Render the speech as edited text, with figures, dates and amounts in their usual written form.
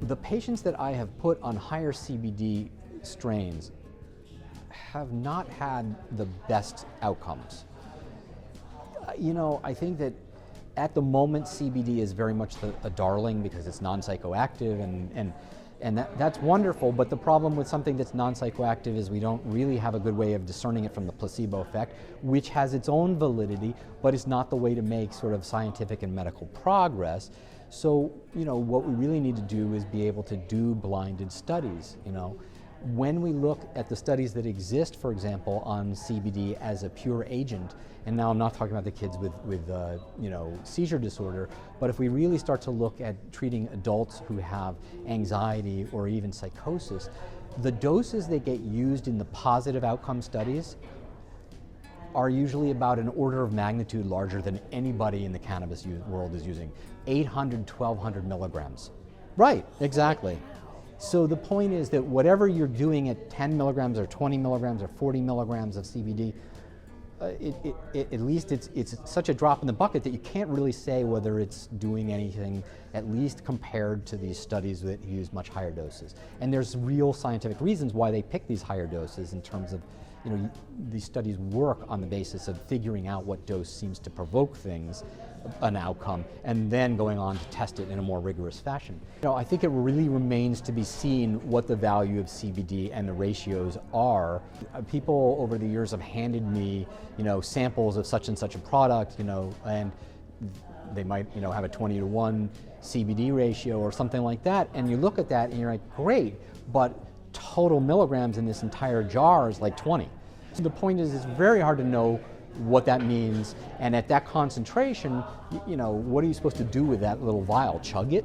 The patients that I have put on higher CBD strains have not had the best outcomes. I think that at the moment CBD is very much a darling because it's non-psychoactive and that's wonderful, but the problem with something that's non-psychoactive is we don't really have a good way of discerning it from the placebo effect, which has its own validity, but it's not the way to make sort of scientific and medical progress. So, what we really need to do is be able to do blinded studies, When we look at the studies that exist, for example, on CBD as a pure agent, and now I'm not talking about the kids with seizure disorder, but if we really start to look at treating adults who have anxiety or even psychosis, the doses that get used in the positive outcome studies are usually about an order of magnitude larger than anybody in the cannabis world is using. 800, 1200 milligrams. Right, exactly. So the point is that whatever you're doing at 10 milligrams or 20 milligrams or 40 milligrams of CBD, at least it's such a drop in the bucket that you can't really say whether it's doing anything, at least compared to these studies that use much higher doses. And there's real scientific reasons why they pick these higher doses in terms of, these studies work on the basis of figuring out what dose seems to provoke things, an outcome, and then going on to test it in a more rigorous fashion. I think it really remains to be seen what the value of CBD and the ratios are. People over the years have handed me, samples of such and such a product, and they might, have a 20-to-1 CBD ratio or something like that, and you look at that and you're like, great, but total milligrams in this entire jar is like 20. So the point is, it's very hard to know what that means, and at that concentration, what are you supposed to do with that little vial? Chug it?